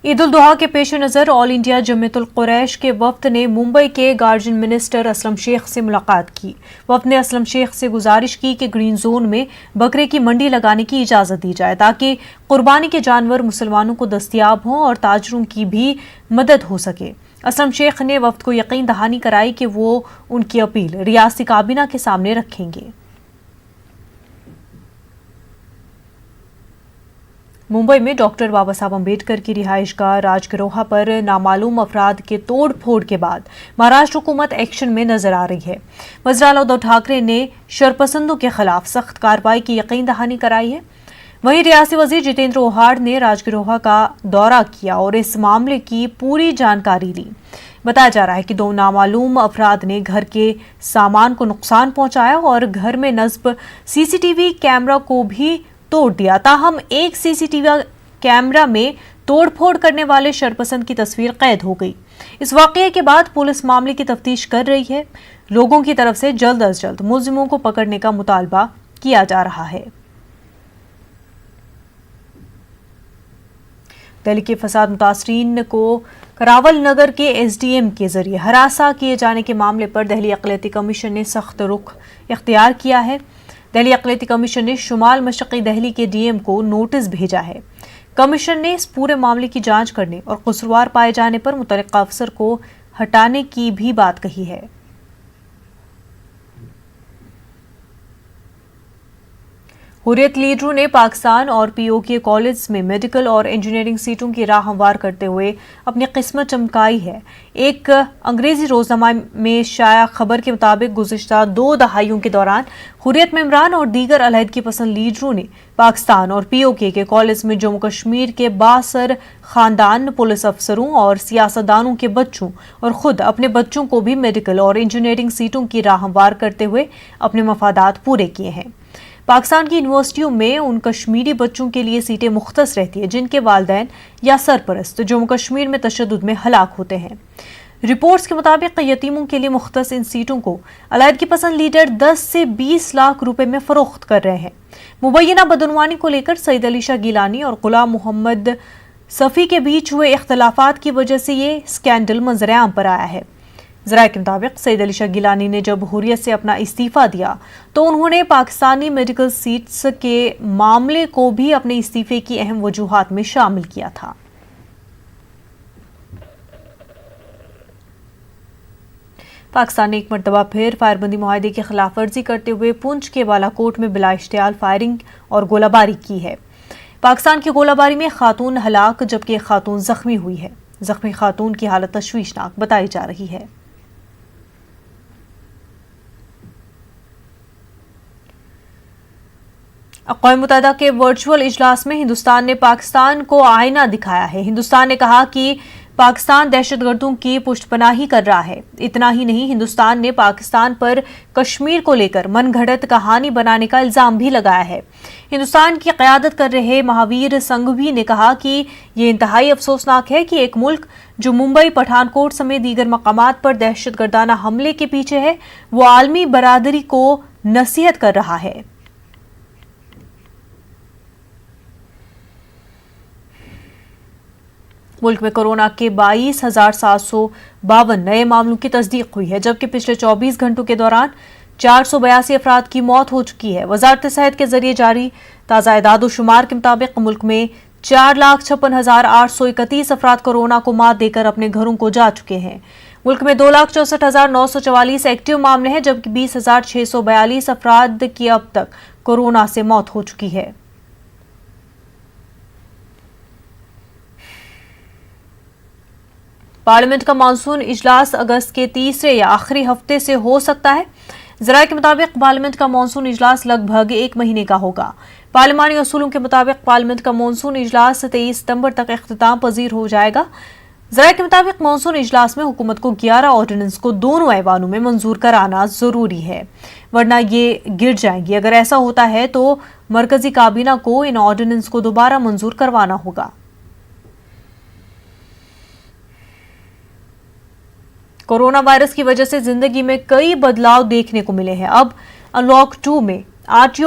عید الاضحیٰ کے پیش نظر آل انڈیا جمعیت القریش کے وفد نے ممبئی کے گارجن منسٹر اسلم شیخ سے ملاقات کی۔ وفد نے اسلم شیخ سے گزارش کی کہ گرین زون میں بکرے کی منڈی لگانے کی اجازت دی جائے تاکہ قربانی کے جانور مسلمانوں کو دستیاب ہوں اور تاجروں کی بھی مدد ہو سکے۔ اسلم شیخ نے وفد کو یقین دہانی کرائی کہ وہ ان کی اپیل ریاستی کابینہ کے سامنے رکھیں گے۔ ممبئی میں ڈاکٹر بابا صاحب امبیڈکر کی رہائش گاہ راج گروہا پر نامعلوم افراد کے توڑ پھوڑ کے بعد مہاراشٹر حکومت ایکشن میں نظر آ رہی ہے۔ وزیر اعلیٰ ادھو ٹھاکرے نے شرپسندوں کے خلاف سخت کارروائی کی یقین دہانی کرائی ہے۔ وہیں ریاستی وزیر جتیندر اوہاڑ نے راج گروہا کا دورہ کیا اور اس معاملے کی پوری جانکاری لی۔ بتایا جا رہا ہے کہ 2 نامعلوم افراد نے گھر کے سامان کو نقصان پہنچایا اور گھر میں نصب سی سی ٹی وی کیمرہ کو بھی توڑ دیا۔ تاہم ایک سی سی ٹی وی کیمرہ میں توڑ پھوڑ کرنے والے شرپسند کی تصویر قید ہو گئی۔ اس واقعے کے بعد پولیس معاملے کی تفتیش کر رہی ہے۔ لوگوں کی طرف سے جلد از جلد ملزموں کو پکڑنے کا مطالبہ کیا جا رہا ہے۔ دہلی کے فساد متاثرین کو کراول نگر کے ایس ڈی ایم کے ذریعے ہراساں کیے جانے کے معاملے پر دہلی اقلیتی کمیشن نے سخت رخ اختیار کیا ہے۔ دہلی اقلیتی کمیشن نے شمال مشرقی دہلی کے ڈی ایم کو نوٹس بھیجا ہے۔ کمیشن نے اس پورے معاملے کی جانچ کرنے اور قصوروار پائے جانے پر متعلقہ افسر کو ہٹانے کی بھی بات کہی ہے۔ حریت لیڈروں نے پاکستان اور پی او کے کالج میں میڈیکل اور انجینئرنگ سیٹوں کی راہ ہموار کرتے ہوئے اپنی قسمت چمکائی ہے۔ ایک انگریزی روزنامہ میں شائع خبر کے مطابق گزشتہ 2 دہائیوں کے دوران حریت ممبران اور دیگر علیحدگی پسند لیڈروں نے پاکستان اور پی او کے کالج میں جموں کشمیر کے بااثر خاندان، پولیس افسروں اور سیاستدانوں کے بچوں اور خود اپنے بچوں کو بھی میڈیکل اور انجینئرنگ سیٹوں کی راہ ہموار کرتے ہوئے اپنے مفادات پورے کیے ہیں۔ پاکستان کی یونیورسٹیوں میں ان کشمیری بچوں کے لیے سیٹیں مختص رہتی ہیں جن کے والدین یا سرپرست جموں کشمیر میں تشدد میں ہلاک ہوتے ہیں۔ رپورٹس کے مطابق یتیموں کے لیے مختص ان سیٹوں کو علیحدگی پسند لیڈر 10 سے 20 لاکھ روپے میں فروخت کر رہے ہیں۔ مبینہ بدعنوانی کو لے کر سعید علی شاہ گیلانی اور غلام محمد صفی کے بیچ ہوئے اختلافات کی وجہ سے یہ اسکینڈل منظر عام پر آیا ہے۔ ذرائع کے مطابق سعید علی شاہ گیلانی نے جب حریت سے اپنا استعفیٰ دیا تو انہوں نے پاکستانی میڈیکل سیٹس کے معاملے کو بھی اپنے استعفے کی اہم وجوہات میں شامل کیا تھا۔ پاکستان نے ایک مرتبہ پھر فائر بندی معاہدے کی خلاف ورزی کرتے ہوئے پونچھ کے بالا کوٹ میں بلا اشتعال فائرنگ اور گولہ باری کی ہے۔ پاکستان کی گولہ باری میں خاتون ہلاک جبکہ ایک خاتون زخمی ہوئی ہے۔ زخمی خاتون کی حالت تشویشناک بتائی جا رہی ہے۔ اقوام متحدہ کے ورچوئل اجلاس میں ہندوستان نے پاکستان کو آئینہ دکھایا ہے۔ ہندوستان نے کہا کہ پاکستان دہشت گردوں کی پشت پناہی کر رہا ہے۔ اتنا ہی نہیں، ہندوستان نے پاکستان پر کشمیر کو لے کر من گھڑت کہانی بنانے کا الزام بھی لگایا ہے۔ ہندوستان کی قیادت کر رہے مہاویر سنگھوی نے کہا کہ یہ انتہائی افسوسناک ہے کہ ایک ملک جو ممبئی، پٹھان کوٹ سمیت دیگر مقامات پر دہشت گردانہ حملے کے پیچھے ہے، وہ عالمی برادری کو نصیحت کر رہا ہے۔ ملک میں کورونا کے 22,752 نئے معاملوں کی تصدیق ہوئی ہے جبکہ پچھلے 24 گھنٹوں کے دوران 482 افراد کی موت ہو چکی ہے۔ وزارت صحت کے ذریعے جاری تازہ اعداد و شمار کے مطابق ملک میں 4,56,831 افراد کورونا کو مات دے کر اپنے گھروں کو جا چکے ہیں۔ ملک میں 2,64,944 ایکٹیو معاملے ہیں جبکہ 20,642 افراد کی اب تک کورونا سے موت ہو چکی ہے۔ پارلیمنٹ کا مانسون اجلاس اگست کے تیسرے یا آخری ہفتے سے ہو سکتا ہے۔ ذرائع کے مطابق پارلیمنٹ کا مانسون اجلاس لگ بھگ 1 مہینے کا ہوگا۔ پارلیمانی اصولوں کے مطابق پارلیمنٹ کا مانسون اجلاس 23 ستمبر تک اختتام پذیر ہو جائے گا۔ ذرائع کے مطابق مانسون اجلاس میں حکومت کو 11 آرڈیننس کو دونوں ایوانوں میں منظور کرانا ضروری ہے ورنہ یہ گر جائیں گی۔ اگر ایسا ہوتا ہے تو مرکزی کابینہ کو ان آرڈیننس کو دوبارہ منظور کروانا ہوگا۔ کورونا وائرس کی وجہ سے زندگی میں کئی بدلاؤ دیکھنے کو ملے ہیں۔ اب ان لاک 2 میں آر ٹی او